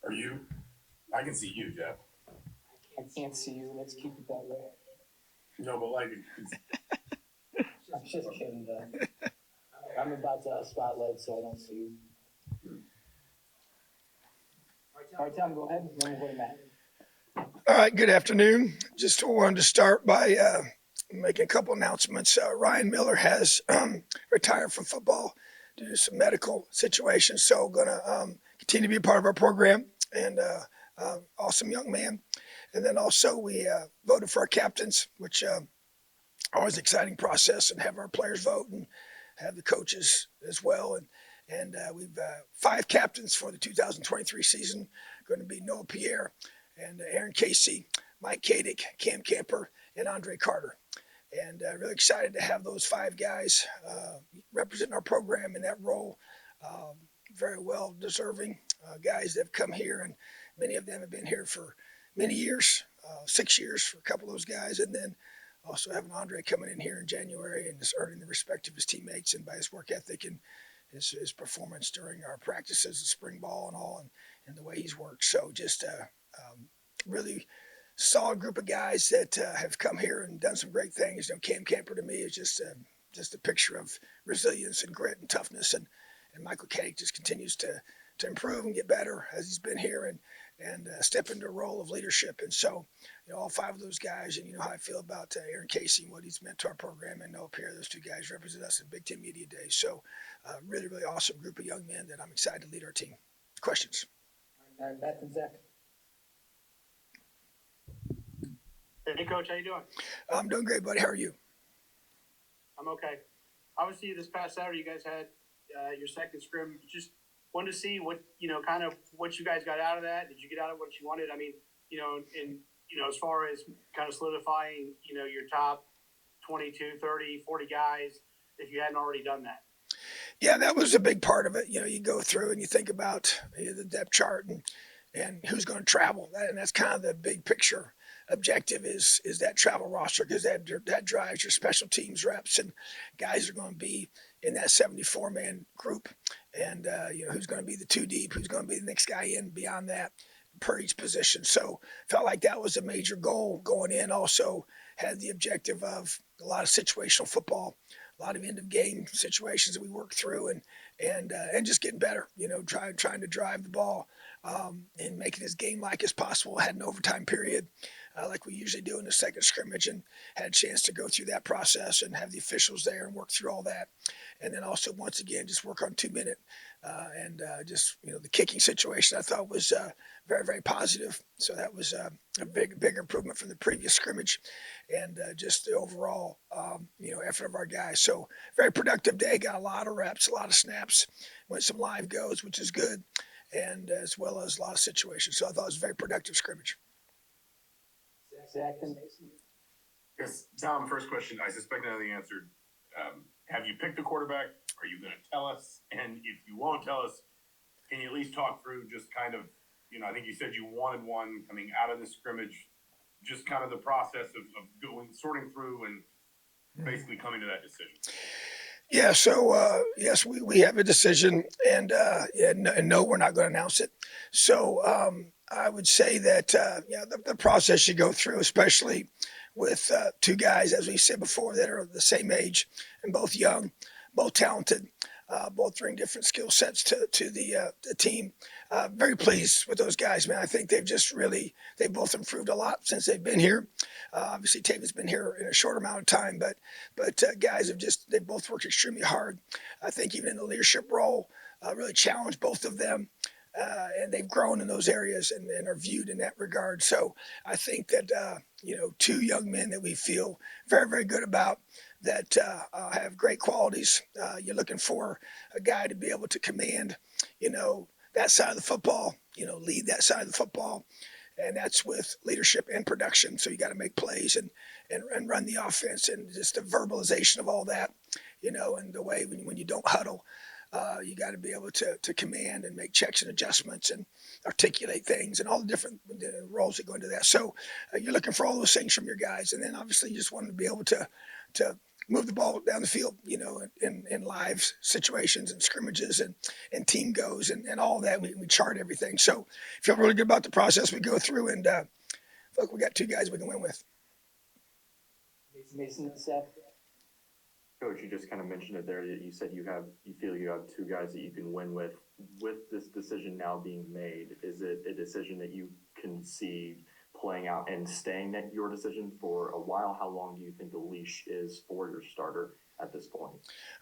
Are you? I can see you, Jeff. I can't see you. Let's keep it that way. No, but like, I'm just kidding, though. I'm about to spotlight, so I don't see you. All right, Tom, go ahead. Then we'll go to Matt. All right, good afternoon. Just wanted to start by making a couple announcements. Ryan Miller has retired from football due to some medical situations, so going to continue to be a part of our program, and awesome young man. And then also we voted for our captains, which always an exciting process, and have our players vote and have the coaches as well. And we've 5 captains for the 2023 season. Going to be Noah Pierre and Aaron Casey, Mike Kadick, Cam Camper, and Andre Carter. And really excited to have those 5 guys representing our program in that role. Very well deserving guys that have come here, and many of them have been here for many years, 6 years for a couple of those guys. And then also having Andre coming in here in January and just earning the respect of his teammates and by his work ethic and his performance during our practices, the spring ball and all, and the way he's worked. So just really solid group of guys that have come here and done some great things. Cam Camper to me is just a picture of resilience and grit and toughness, and Michael Kadick just continues to improve and get better as he's been here and step into a role of leadership. And so, all 5 of those guys, and you know how I feel about Aaron Casey and what he's meant to our program, and Noah Pierre, those 2 guys represent us in Big Ten Media Day. So really, really awesome group of young men that I'm excited to lead our team. Questions? All right, Beth and Zach. Hey, Coach, how you doing? I'm doing great, buddy. How are you? I'm okay. Obviously, this past Saturday, you guys had your second scrim. Just wanted to see what, kind of what you guys got out of that. Did you get out of what you wanted? I mean, as far as kind of solidifying, your top 22, 30, 40 guys, if you hadn't already done that. Yeah, that was a big part of it. You go through and you think about the depth chart and who's going to travel. And that's kind of the big picture objective is that travel roster, because that drives your special teams reps, and guys are going to be in that 74-man group. And, who's going to be the 2 deep, who's going to be the next guy in beyond that per each position. So felt like that was a major goal going in. Also had the objective of a lot of situational football, a lot of end of game situations that we worked through, and just getting better, trying to drive the ball and make it as game-like as possible. Had an overtime period like we usually do in the second scrimmage, and had a chance to go through that process and have the officials there and work through all that. And then also, once again, just work on 2-minute and just, the kicking situation I thought was very, very positive. So that was a big improvement from the previous scrimmage, and just the overall, effort of our guys. So very productive day, got a lot of reps, a lot of snaps, went some live goes, which is good, and as well as a lot of situations. So I thought it was a very productive scrimmage. Zach and yes, Tom, first question. I suspect I know the answer. Have you picked a quarterback? Are you going to tell us? And if you won't tell us, can you at least talk through just kind of, I think you said you wanted one coming out of the scrimmage, just kind of the process of sorting through and basically coming to that decision. Yeah, so yes, we have a decision, and no, we're not going to announce it. So I would say that the process you go through, especially with 2 guys, as we said before, that are the same age and both young, both talented, both bring different skill sets to the team. Very pleased with those guys, man. I think they've both improved a lot since they've been here. Obviously, Taven's been here in a short amount of time, but guys they've both worked extremely hard. I think even in the leadership role, really challenged both of them. And they've grown in those areas and are viewed in that regard. So I think that, 2 young men that we feel very, very good about, that have great qualities. You're looking for a guy to be able to command, that side of the football, lead that side of the football. And that's with leadership and production. So you got to make plays and run the offense, and just the verbalization of all that, and the way when you don't huddle, you got to be able to command and make checks and adjustments and articulate things and all the different roles that go into that. So you're looking for all those things from your guys. And then obviously you just want to be able to move the ball down the field, in live situations and scrimmages and team goes and all that. We chart everything. So feel really good about the process we go through, and look, we got 2 guys we can win with. Mason and Seth. Coach, you just kind of mentioned it there that you said you feel you have 2 guys that you can win with. With this decision now being made, is it a decision that you can see playing out and staying at your decision for a while? How long do you think the leash is for your starter at this point?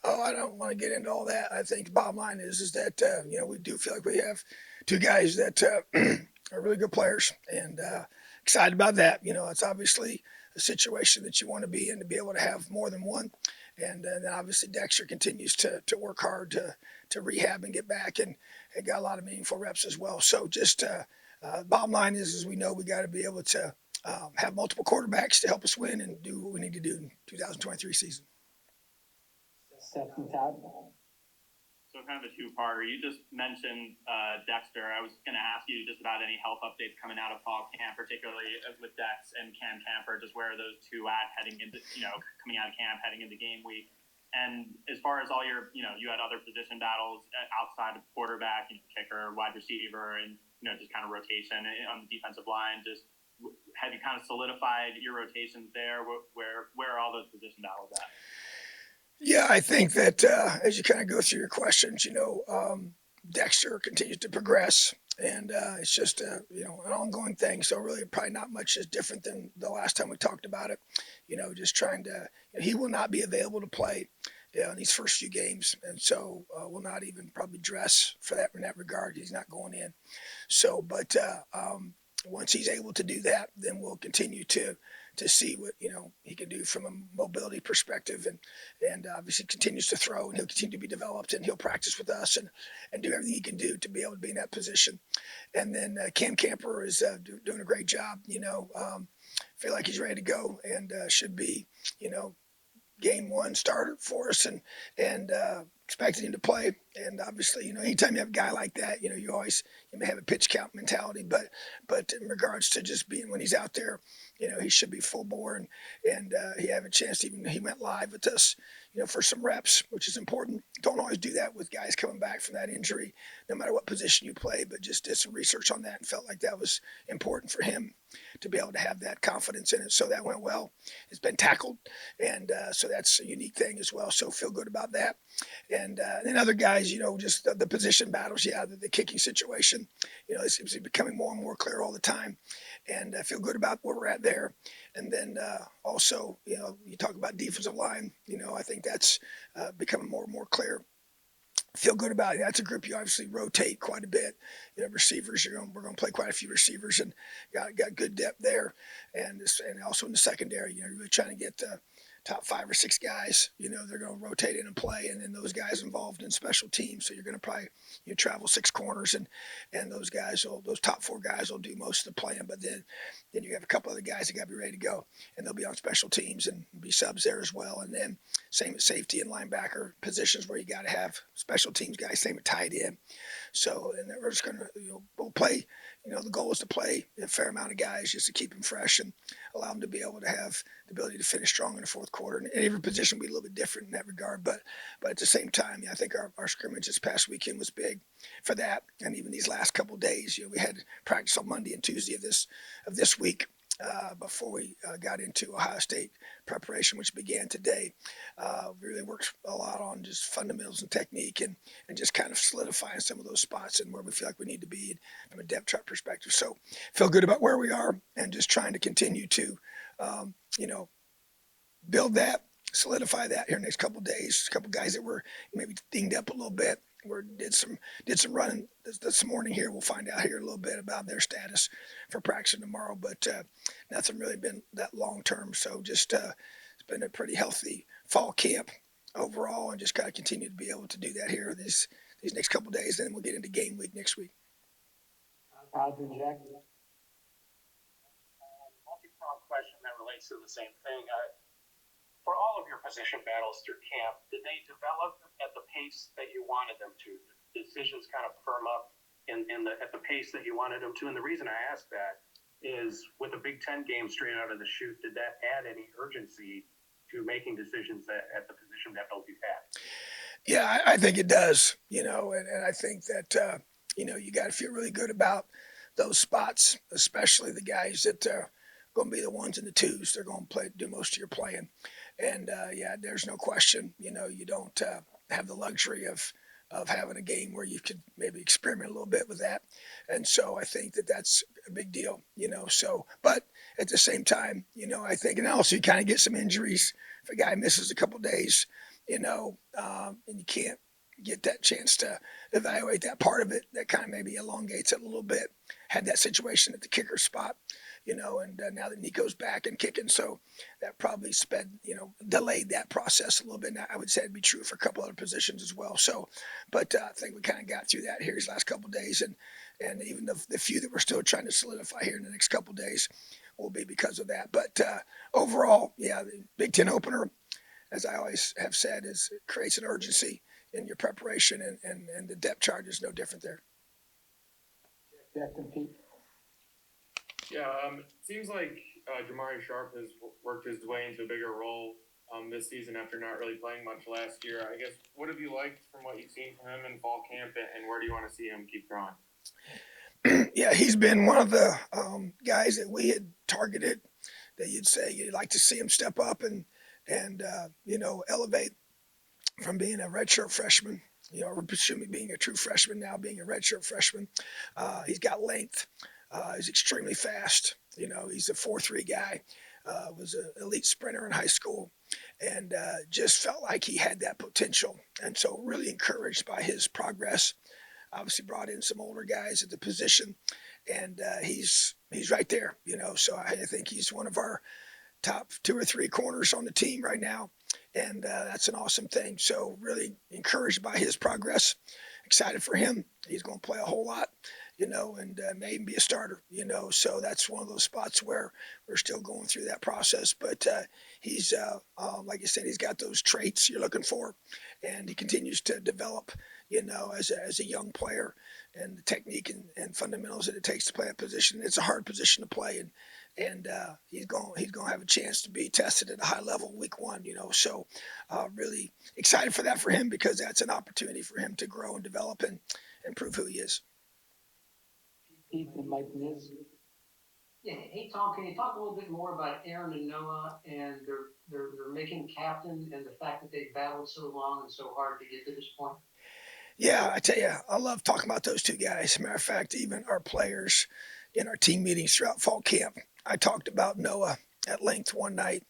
Oh, I don't want to get into all that. I think the bottom line is that we do feel like we have 2 guys that are really good players, and excited about that. It's obviously a situation that you want to be in, to be able to have more than one. And then obviously Dexter continues to work hard to rehab and get back, and got a lot of meaningful reps as well. So just bottom line is we know we got to be able to have multiple quarterbacks to help us win and do what we need to do in 2023 season. Seth and Todd. So kind of a two-parter. You just mentioned Dexter. I was going to ask you just about any health updates coming out of fall camp, particularly with Dex and Cam Camper. Just where are those 2 at heading into, coming out of camp, heading into game week? And as far as all your, you had other position battles outside of quarterback, kicker, wide receiver, and just kind of rotation on the defensive line. Just have you kind of solidified your rotations there? Where are all those position battles at? Yeah, I think that as you kind of go through your questions, Dexter continues to progress, and it's just an ongoing thing. So really, probably not much is different than the last time we talked about it. Just trying to. He will not be available to play in these first few games, and so will not even probably dress for that in that regard. He's not going in. So, but once he's able to do that, then we'll continue to see what he can do from a mobility perspective, and obviously continues to throw, and he'll continue to be developed, and he'll practice with us and do everything he can do to be able to be in that position. And then Cam Camper is doing a great job. Feel like he's ready to go, and should be game 1 starter for us, and expecting him to play. And obviously, anytime you have a guy like that, you always may have a pitch count mentality, but in regards to just being when he's out there, he should be full bore, and he had a chance to he went live with us, for some reps, which is important. Don't always do that with guys coming back from that injury, no matter what position you play, but just did some research on that and felt like that was important for him to be able to have that confidence in it. So that went well. It's been tackled, and so that's a unique thing as well. So feel good about that. And then other guys, just the position battles, the kicking situation, it seems to be becoming more and more clear all the time, and I feel good about where we're at there. And then also, you talk about defensive line, I think that's becoming more and more clear. Feel good about it. That's a group you obviously rotate quite a bit. Receivers, we're going to play quite a few receivers, and got good depth there, and also in the secondary, you're really trying to get the top 5 or 6 guys. They're going to rotate in and play, and then those guys involved in special teams. So you're going to probably travel 6 corners, and those top 4 guys will do most of the playing. But then you have a couple other guys that got to be ready to go, and they'll be on special teams and be subs there as well. And then same with safety and linebacker positions where you got to have special teams guys. Same with tight end. So, and we're just going to we'll play. The goal is to play a fair amount of guys just to keep them fresh and allow them to be able to have the ability to finish strong in the fourth quarter. And every position will be a little bit different in that regard. But at the same time, I think our scrimmage this past weekend was big for that. And even these last couple of days, we had practice on Monday and Tuesday of this week. Before we got into Ohio State preparation, which began today. Really works a lot on just fundamentals and technique, and just kind of solidifying some of those spots and where we feel like we need to be from a depth chart perspective. So feel good about where we are, and just trying to continue to, build that, solidify that here in the next couple of days. A couple of guys that were maybe dinged up a little bit. Did some running this morning here. We'll find out here a little bit about their status for practice tomorrow, but nothing really been that long term. So just it's been a pretty healthy fall camp overall, and just got to continue to be able to do that here these next couple of days, and then we'll get into game week next week. Todd and Jack. Multi-pronged question that relates to the same thing. For all of your position battles through camp, did they develop at the pace that you wanted them to? Did decisions kind of firm up at the pace that you wanted them to? And the reason I ask that is, with a Big Ten game straight out of the chute, did that add any urgency to to making decisions at the position battles you've had? Yeah, I think it does, and I think that, you got to feel really good about those spots, especially the guys that are going to be the ones in the twos. They're going to do most of your playing. And yeah, there's no question, you don't have the luxury of having a game where you could maybe experiment a little bit with that. And so I think that that's a big deal, so, but at the same time, I think, and also you kind of get some injuries if a guy misses a couple days, and you can't get that chance to evaluate that part of it. That kind of maybe elongates it a little bit. Had that situation at the kicker spot, and now that Nico's back and kicking, so that probably delayed that process a little bit. Now, I would say it'd be true for a couple other positions as well. So, but I think we kind of got through that here these last couple of days, and even the few that we're still trying to solidify here in the next couple of days will be because of that. But overall, yeah, the Big Ten opener, as I always have said, it creates an urgency in your preparation, and the depth chart is no different there. Captain Pete. Yeah, it seems like Jamari Sharp has worked his way into a bigger role this season after not really playing much last year. I guess, what have you liked from what you've seen from him in fall camp, and where do you want to see him keep growing? Yeah, he's been one of the guys that we had targeted that you'd say you'd like to see him step up and elevate from being a redshirt freshman, being a true freshman, now being a redshirt freshman. He's got length. He's extremely fast. He's a 4.3 guy. Was an elite sprinter in high school, and just felt like he had that potential. And so really encouraged by his progress. Obviously brought in some older guys at the position, and he's right there. So I think he's one of our top 2 or 3 corners on the team right now, and that's an awesome thing. So really encouraged by his progress, excited for him. He's going to play a whole lot, and may even be a starter, so that's one of those spots where we're still going through that process. But he's, like I said, he's got those traits you're looking for, and he continues to develop, as a young player, and the technique and fundamentals that it takes to play a position. It's a hard position to play, and he's going to have a chance to be tested at a high level week 1, so really excited for that for him, because that's an opportunity for him to grow and develop and prove who he is. Pete and Mike Niz. Yeah, hey Tom, can you talk a little bit more about Aaron and Noah and their making captain and the fact that they battled so long and so hard to get to this point? Yeah, I tell you, I love talking about those 2 guys. Matter of fact, even our players in our team meetings throughout fall camp, I talked about Noah at length one night,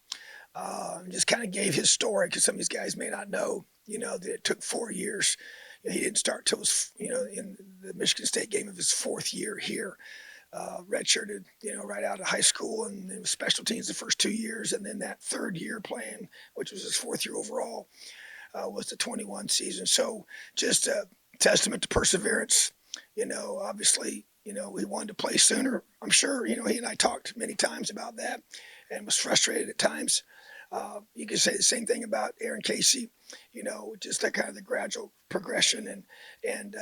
and just kind of gave his story, because some of these guys may not know, that it took 4 years. He didn't start till in the Michigan State game of his 4th year here. Redshirted, right out of high school, and it was special teams the first 2 years, and then that 3rd year playing, which was his 4th year overall, was the 21 season. So just a testament to perseverance. Obviously, he wanted to play sooner. I'm sure, he and I talked many times about that, and was frustrated at times. You could say the same thing about Aaron Casey, just that kind of the gradual progression, and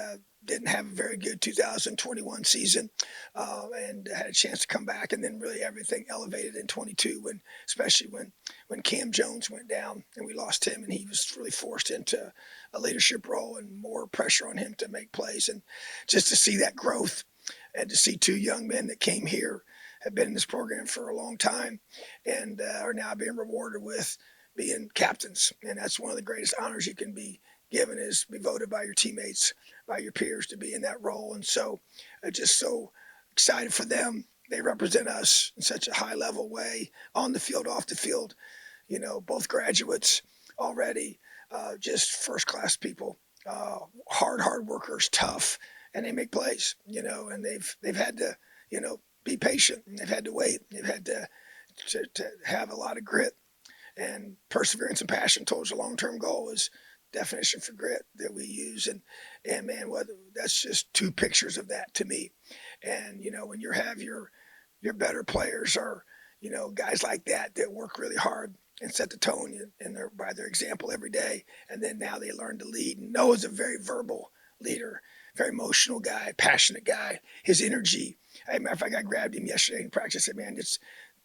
didn't have a very good 2021 season, and had a chance to come back, and then really everything elevated in 22, especially when Cam Jones went down and we lost him, and he was really forced into a leadership role and more pressure on him to make plays, and just to see that growth, and to see 2 young men that came here, have been in this program for a long time, and are now being rewarded with being captains. And that's one of the greatest honors you can be given, is be voted by your teammates, by your peers, to be in that role. And so just so excited for them. They represent us in such a high level way, on the field, off the field, both graduates already, just first class people, hard workers, tough, and they make plays, and they've had to, be patient, and they've had to wait. They've had to have a lot of grit and perseverance and passion towards a long-term goal is definition for grit that we use. And man, that's just 2 pictures of that to me. And, when you have your better players, or, guys like that work really hard and set the tone by their example every day. And then now they learn to lead. And Noah's a very verbal leader, very emotional guy, passionate guy. His energy. As a matter of fact, I grabbed him yesterday in practice and said, man,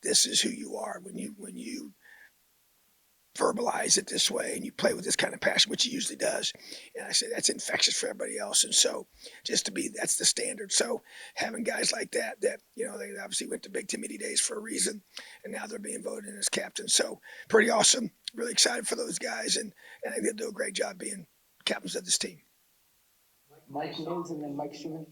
this is who you are. When you verbalize it this way and you play with this kind of passion, which he usually does. And I say that's infectious for everybody else. And so just to be, that's the standard. So having guys like that, you know, they obviously went to Big Ten Media Days for a reason, and now they're being voted in as captains. So pretty awesome. Really excited for those guys. And I think they'll do a great job being captains of this team. Mike Mills and then Mike Schumann.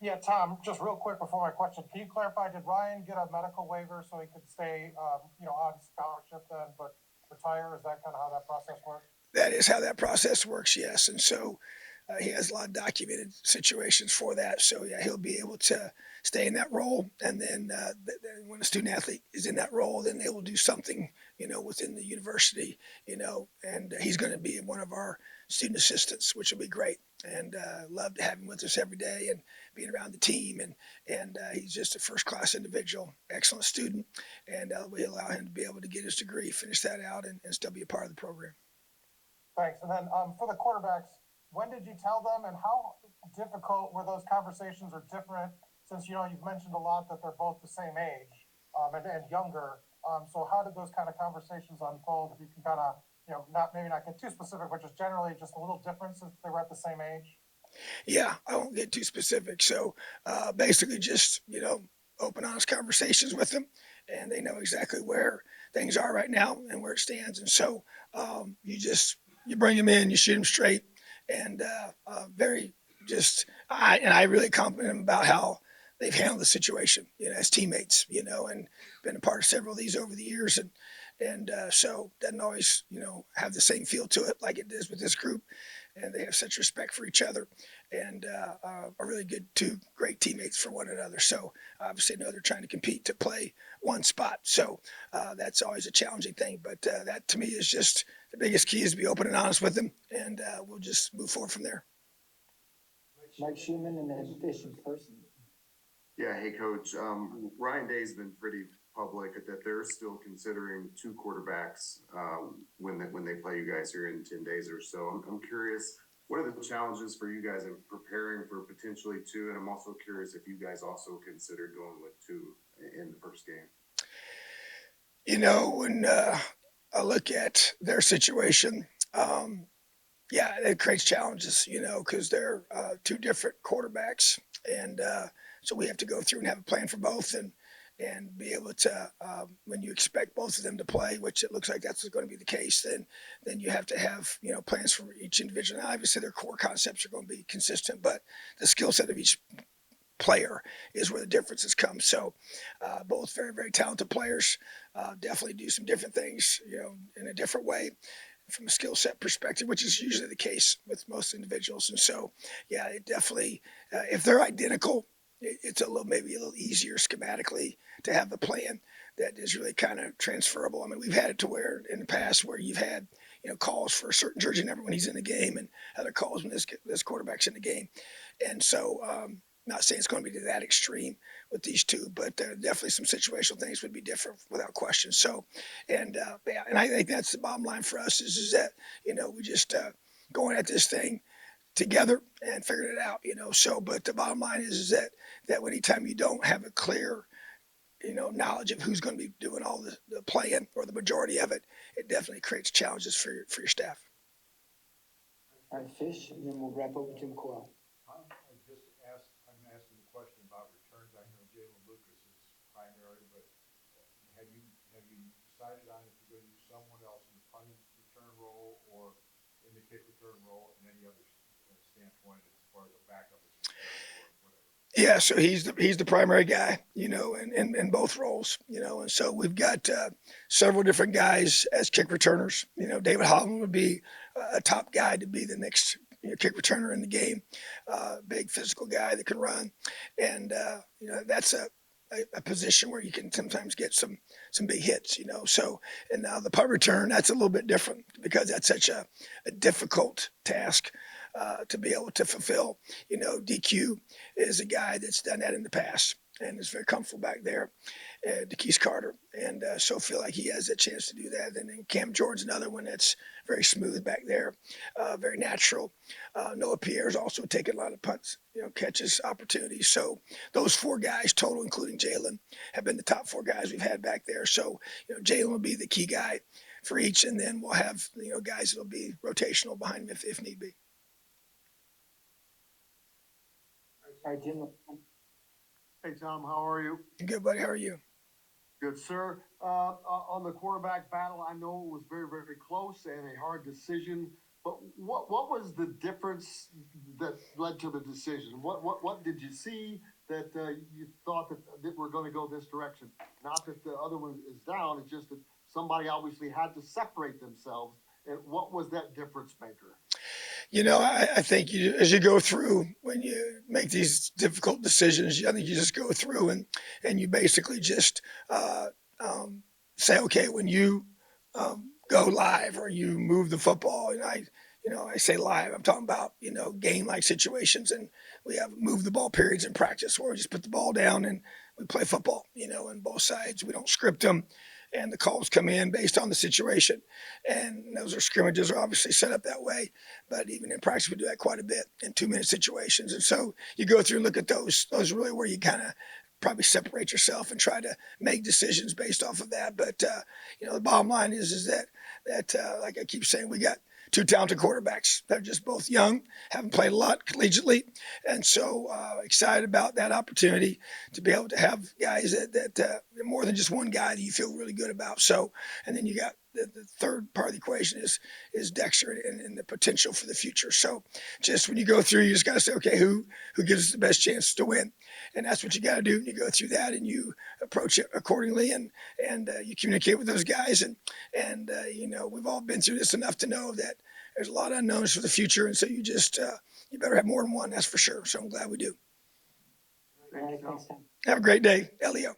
Yeah, Tom, just real quick before my question, can you clarify, did Ryan get a medical waiver so he could stay, on scholarship then, but retire? Is that kind of how that process works? That is how that process works, yes. And so he has a lot of documented situations for that. So, yeah, he'll be able to stay in that role. And then when a student athlete is in that role, then they will do something, you know, within the university, you know, and he's going to be one of our student assistants, which will be great. And love to have him with us every day and being around the team. And he's just a first-class individual, excellent student. And we allow him to be able to get his degree, finish that out, and still be a part of the program. Thanks. And then for the quarterbacks, when did you tell them, and how difficult were those conversations, or different, since, you know, you've mentioned a lot that they're both the same age and younger. So how did those kind of conversations unfold? If you can kind of, you know, maybe not get too specific, but just generally just a little different since they were at the same age? Yeah, I won't get too specific. So basically just, you know, open, honest conversations with them, and they know exactly where things are right now and where it stands. And so you bring them in, you shoot them straight, and I really compliment them about how they've handled the situation, you know, as teammates, you know, and been a part of several of these over the years. And so doesn't always, you know, have the same feel to it like it does with this group. And they have such respect for each other, and are really good, two great teammates for one another. So obviously, know they're trying to compete to play one spot. So that's always a challenging thing. But that to me is just the biggest key, is to be open and honest with them, and we'll just move forward from there. Mike Schumann and then Fish in person. Yeah, hey coach. Ryan Day's been pretty public that they're still considering two quarterbacks when they play you guys here in 10 days or so. I'm curious, what are the challenges for you guys in preparing for potentially two? And I'm also curious if you guys also considered going with two in the first game. You know, when I look at their situation, yeah, it creates challenges, you know, because they're two different quarterbacks. And so we have to go through and have a plan for both, and be able to, when you expect both of them to play, which it looks like that's going to be the case, then you have to have, you know, plans for each individual. Now, obviously, their core concepts are going to be consistent, but the skill set of each player is where the differences come. So both very, very talented players, definitely do some different things, you know, in a different way from a skill set perspective, which is usually the case with most individuals. And so, yeah, it definitely, if they're identical, it's maybe a little easier schematically to have a plan that is really kind of transferable. I mean, we've had it to where in the past where you've had, you know, calls for a certain jersey number when he's in the game, and other calls when this quarterback's in the game. And so, not saying it's going to be to that extreme with these two, but definitely some situational things would be different without question. So, and I think that's the bottom line for us is that, you know, we just going at this thing together and figuring it out, you know. So, but the bottom line is that anytime you don't have a clear, you know, knowledge of who's going to be doing all the playing or the majority of it, it definitely creates challenges for your staff. All right, Fish, and then we'll wrap up with Jim Coyle. I'm asking the question about returns. I know Jalen Lucas is primary, but have you decided on if you're going to use someone else in the punt return role or in the kick return role, and any other standpoint as far as a backup is concerned or whatever? Yeah, so he's the primary guy, you know, in both roles, you know, and so we've got several different guys as kick returners. You know, David Holland would be a top guy to be the next, you know, kick returner in the game, big physical guy that can run, and you know, that's a position where you can sometimes get some big hits, you know. So, and now the punt return, that's a little bit different because that's such a difficult task to be able to fulfill. You know, DQ is a guy that's done that in the past. and is very comfortable back there. DeKeith Carter, and so feel like he has a chance to do that. And then Cam Jordan's another one that's very smooth back there, very natural. Noah Pierre's also taken a lot of punts, catches, opportunities. So those 4 guys total, including Jalen, have been the top 4 guys we've had back there. So Jalen will be the key guy for each, and then we'll have guys that'll be rotational behind him if need be. All right, Jim. Hey, Tom, how are you? Good, buddy. How are you? Good, sir. On the quarterback battle, I know it was very, very close and a hard decision, but what was the difference that led to the decision? What did you see that you thought that we're going to go this direction? Not that the other one is down, it's just that somebody obviously had to separate themselves. And what was that difference maker? I think as you go through, when you make these difficult decisions, I think you just go through and you basically just say, okay, when you go live or you move the football, and I say live, I'm talking about, game-like situations, and we have move the ball periods in practice where we just put the ball down and we play football, on both sides. We don't script them, and the calls come in based on the situation. And those scrimmages are obviously set up that way, but even in practice, we do that quite a bit in 2-minute situations. And so you go through and look at those really where you kind of probably separate yourself and try to make decisions based off of that. But, the bottom line is that like I keep saying, we got 2 talented quarterbacks. They're just both young, haven't played a lot collegiately. And so excited about that opportunity to be able to have guys that more than just one guy that you feel really good about. So, and then you got the third part of the equation is Dexter and the potential for the future. So just when you go through, you just got to say, okay, who gives us the best chance to win? And that's what you got to do. And you go through that and you approach it accordingly, and you communicate with those guys. And we've all been through this enough to know that there's a lot of unknowns for the future. And so you just, you better have more than one, that's for sure. So I'm glad we do. All right, thanks, Tom. Have a great day, Elio.